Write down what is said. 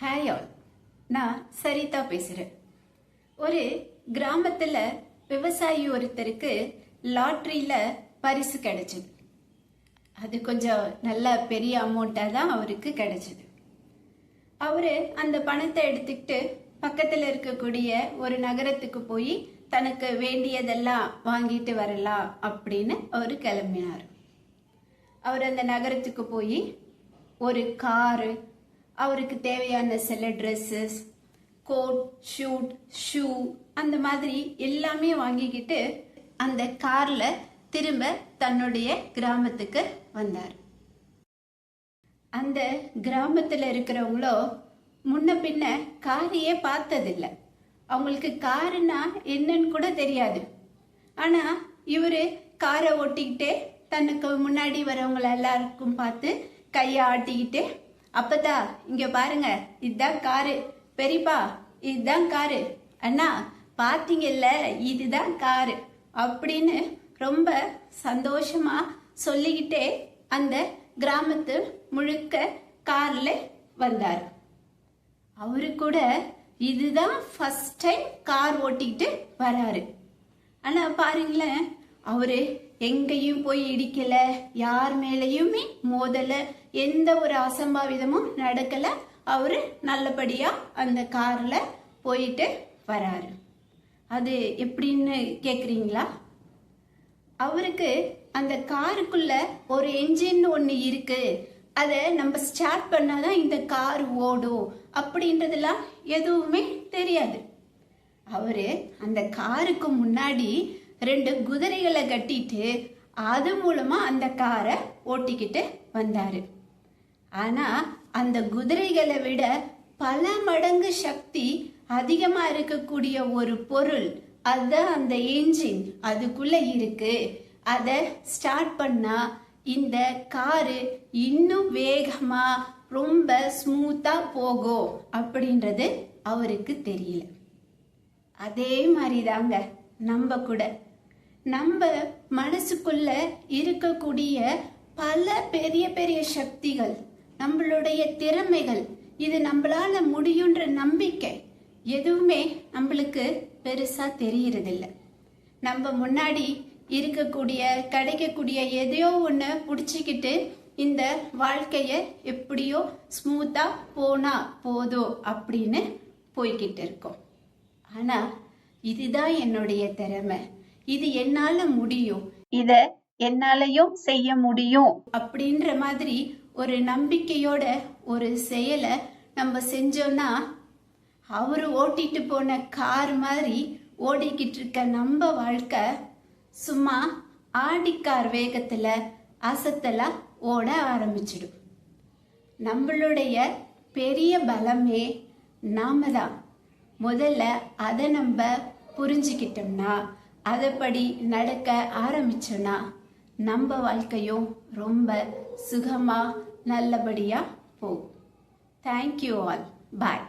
Hi all, நான் சரிதா பேசுறேன். ஒரு கிராமத்துல விவசாயி ஒருத்தருக்கு லாட்டரியில பரிசு கிடைச்சது. அது கொஞ்சம் நல்ல பெரிய அமௌண்டா தான் அவருக்கு கிடைச்சது. அவரு அந்த பணத்தை எடுத்துக்கிட்டு பக்கத்துல இருக்கக்கூடிய ஒரு நகரத்துக்கு போய் தனக்கு வேண்டியதெல்லாம் வாங்கிட்டு வரலாம் அப்படின்னு அவரு கிளம்பினார். அவர் அந்த நகரத்துக்கு போய் ஒரு காரு, அவருக்கு தேவையான சில ட்ரெஸ்ஸஸ், கோட், ஷூ அந்த மாதிரி எல்லாமே வாங்கிக்கிட்டு அந்த கார்ல திரும்ப தன்னுடைய கிராமத்துக்கு வந்தார். அந்த கிராமத்துல இருக்கிறவங்களோ முன்ன பின்ன காரையே பார்த்ததில்லை. அவங்களுக்கு காருன்னா என்னன்னு கூட தெரியாது. ஆனா இவரு காரை ஓட்டிக்கிட்டே தனக்கு முன்னாடி வரவங்கள எல்லாருக்கும் பார்த்து கையை ஆட்டிக்கிட்டு, அப்பதா இங்க பாருங்க, இதுதான் காரு, பெரியப்பா இதுதான் காரு, அண்ணா பாத்தீங்கல்ல இதுதான் காரு அப்படின்னு ரொம்ப சந்தோஷமா சொல்லிக்கிட்டே அந்த கிராமத்து முழுக்க கார்ல வந்தார். அவரு கூட இதுதான் ஃபர்ஸ்ட் டைம் கார் ஓட்டிக்கிட்டு வராரு. ஆனா பாருங்களேன், அவரு எங்கேயும் போய் இடிக்கல, யார் மேலையுமே மோதல, எந்த ஒரு அசம்பாவிதமும் நடக்கல. அவரு நல்லபடியா அந்த கார்ல போயிட்டு வராரு. அது எப்படின்னு கேக்குறீங்களா? அவருக்கு அந்த காருக்குள்ள ஒரு என்ஜின் ஒண்ணு இருக்கு, அதை நம்ம ஸ்டார்ட் பண்ணாதான் இந்த கார் ஓடும் அப்படின்றதெல்லாம் எதுவுமே தெரியாது. அவரு அந்த காருக்கு முன்னாடி 2 குதிரைகளை கட்டிட்டு அது மூலமா அந்த காரை ஓட்டிக்கிட்டு வந்தாரு. ஆனா அந்த குதிரைகளை விட பல மடங்கு சக்தி அதிகமா இருக்கக்கூடிய ஒரு பொருள், அதுதான் அந்த என்ஜின், அதுக்குள்ள இருக்கு. அத ஸ்டார்ட் பண்ணா இந்த காரு இன்னும் வேகமா ரொம்ப ஸ்மூத்தா போகும் அப்படின்றது அவருக்கு தெரியல. அதே மாதிரிதாங்க நம்ம கூட நம்ம மனசுக்குள்ள இருக்கக்கூடிய பல பெரிய பெரிய சக்திகள், நம்மளுடைய திறமைகள், இது நம்மளால முடியுன்ற நம்பிக்கை எதுவுமே நம்மளுக்கு பெருசா தெரியறதில்ல. நம்ம முன்னாடி இருக்கக்கூடிய கிடைக்கக்கூடிய எதையோ ஒன்று பிடிச்சிக்கிட்டு இந்த வாழ்க்கைய எப்படியோ ஸ்மூத்தா போனா போதும் அப்படின்னு போய்கிட்டு இருக்கோம். ஆனா இதுதான் என்னுடைய திறமை, இது என்னால முடியும், இத என்னாலையும் செய்ய முடியும் அப்படின்ற மாதிரி ஒரு நம்பிக்கையோட ஒரு செயலை நம்ம செஞ்சோம்னா, அவரு ஓட்டிட்டு போன கார் மாதிரி ஓடிக்கிட்டு இருக்க நம்ம வாழ்க்கை சும்மா ஆடிக்கார் வேகத்துல அசத்தலா ஓட ஆரம்பிச்சிடும். நம்மளுடைய பெரிய பலமே நாம தான். முதல்ல அதை நம்ம புரிஞ்சுக்கிட்டோம்னா, அதைப்படி நடக்க ஆரம்பிச்சோம்னா, நம்ம வாழ்க்கையும் ரொம்ப சுகமா நல்லபடியா போகும். Thank you all. பாய்.